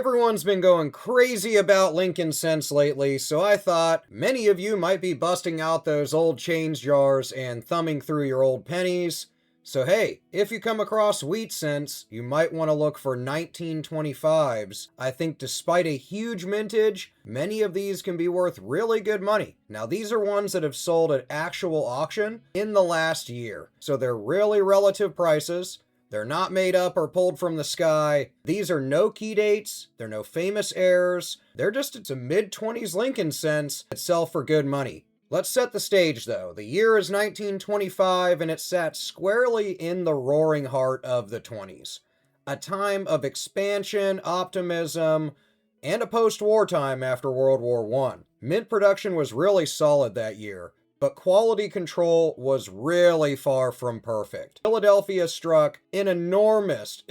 Everyone's been going crazy about Lincoln cents lately, so I thought many of you might be busting out those old change jars and thumbing through your old pennies. So hey, if you come across wheat cents, you might want to look for 1925s. I think despite a huge mintage, many of these can be worth really good money. Now these are ones that have sold at actual auction in the last year, so they're really relative prices. They're not made up or pulled from the sky. These are no key dates. They're no famous heirs. They're just it's a mid-20s Lincoln cents that sell for good money. Let's set the stage though. The year is 1925 and it sat squarely in the roaring heart of the 20s. A time of expansion, optimism, and a post-war time after World War I. Mint production was really solid that year, but quality control was really far from perfect. Philadelphia struck an enormous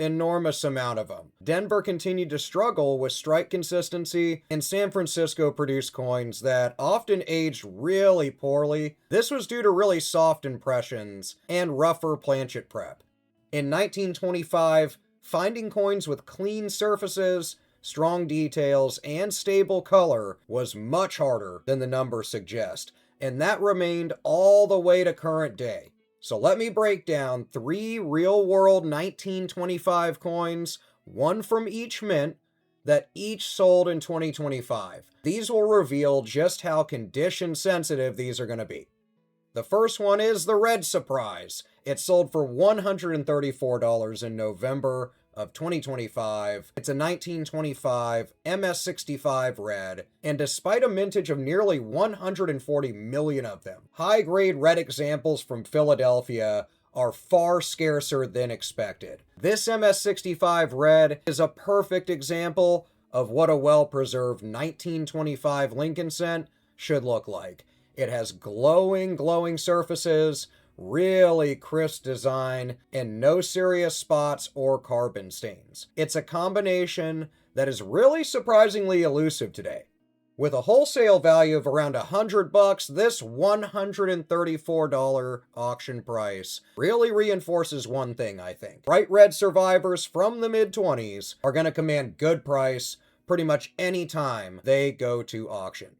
amount of them. Denver continued to struggle with strike consistency, and San Francisco produced coins that often aged really poorly. This was due to really soft impressions and rougher planchet prep. In 1925, finding coins with clean surfaces, strong details, and stable color was much harder than the numbers suggest. And that remained all the way to current day. So let me break down 3 real-world 1925 coins, one from each mint, that each sold in 2025. These will reveal just how condition sensitive these are going to be. The first one is the Red Surprise. It sold for $134 in November of 2025. It's a 1925 MS65 red, and despite a mintage of nearly 140 million of them, high-grade red examples from Philadelphia are far scarcer than expected. This MS65 red is a perfect example of what a well-preserved 1925 Lincoln cent should look like. It has glowing surfaces, really crisp design, and no serious spots or carbon stains. It's a combination that is really surprisingly elusive today. With a wholesale value of around $100, this $134 auction price really reinforces one thing, I think. Bright red survivors from the mid-20s are going to command good price pretty much any time they go to auction.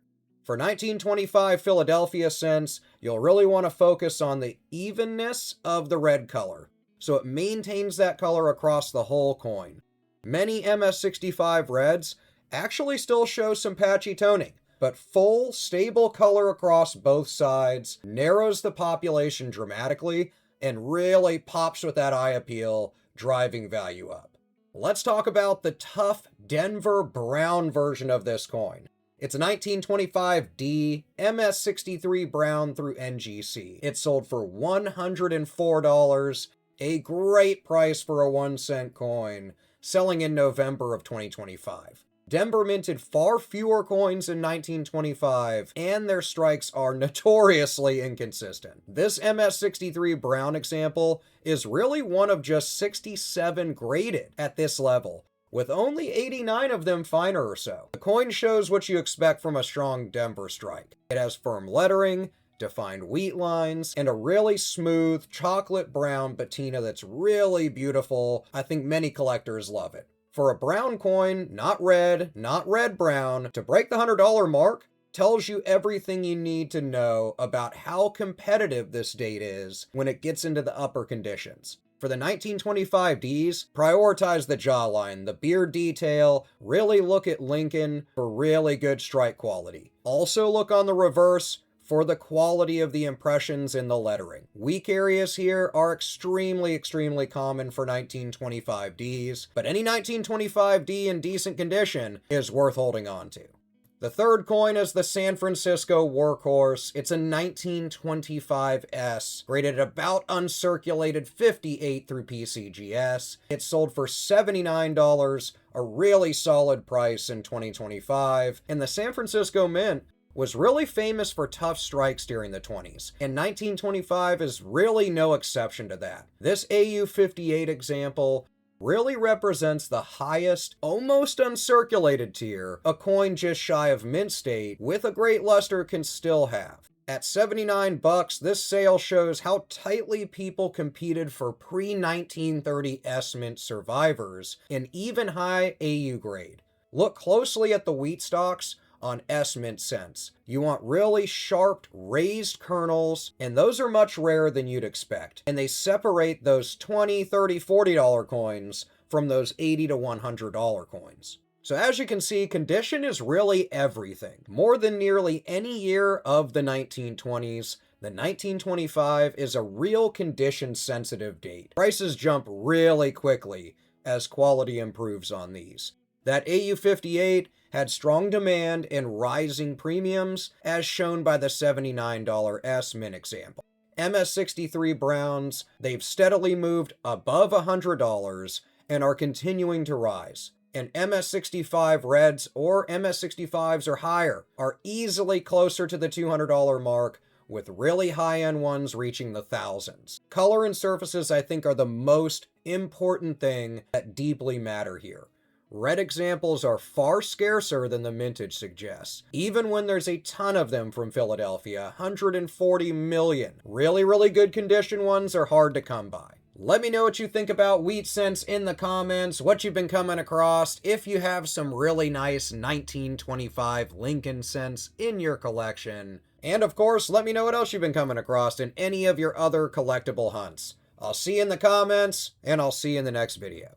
For 1925 Philadelphia cents, you'll really want to focus on the evenness of the red color, so it maintains that color across the whole coin. Many MS65 reds actually still show some patchy toning, but full, stable color across both sides narrows the population dramatically and really pops with that eye appeal, driving value up. Let's talk about the tough Denver brown version of this coin. It's a 1925D MS63 brown through NGC. It sold for $104, a great price for a 1-cent coin, selling in November of 2025. Denver minted far fewer coins in 1925, and their strikes are notoriously inconsistent. This MS63 brown example is really one of just 67 graded at this level, with only 89 of them finer or so. The coin shows what you expect from a strong Denver strike. It has firm lettering, defined wheat lines, and a really smooth chocolate brown patina that's really beautiful. I think many collectors love it. For a brown coin, not red brown, to break the $100 mark tells you everything you need to know about how competitive this date is when it gets into the upper conditions. For the 1925Ds, prioritize the jawline, the beard detail, really look at Lincoln for really good strike quality. Also look on the reverse for the quality of the impressions in the lettering. Weak areas here are extremely common for 1925Ds, but any 1925D in decent condition is worth holding on to. The third coin is the San Francisco Workhorse. It's a 1925S, graded at about uncirculated 58 through PCGS. It sold for $79, a really solid price in 2025, and the San Francisco Mint was really famous for tough strikes during the 20s, and 1925 is really no exception to that. This AU58 example really represents the highest, almost uncirculated tier a coin just shy of mint state with a great luster can still have. At $79, this sale shows how tightly people competed for pre-1930 S mint survivors in even high AU grade. Look closely at the wheat stalks on S Mint Sense. You want really sharp, raised kernels, and those are much rarer than you'd expect. And they separate those $20, $30, $40 coins from those $80 to $100 coins. So as you can see, condition is really everything. More than nearly any year of the 1920s, the 1925 is a real condition-sensitive date. Prices jump really quickly as quality improves on these. That AU58 had strong demand and rising premiums, as shown by the $79 S Mint example. MS63 Browns, they've steadily moved above $100 and are continuing to rise. And MS65 Reds or MS65s or higher are easily closer to the $200 mark, with really high-end ones reaching the thousands. Color and surfaces, I think, are the most important thing that deeply matter here. Red examples are far scarcer than the mintage suggests, even when there's a ton of them from Philadelphia, 140 million. Really good condition ones are hard to come by. Let me know what you think about wheat cents in the comments, what you've been coming across, if you have some really nice 1925 Lincoln cents in your collection. And of course, let me know what else you've been coming across in any of your other collectible hunts. I'll see you in the comments, and I'll see you in the next video.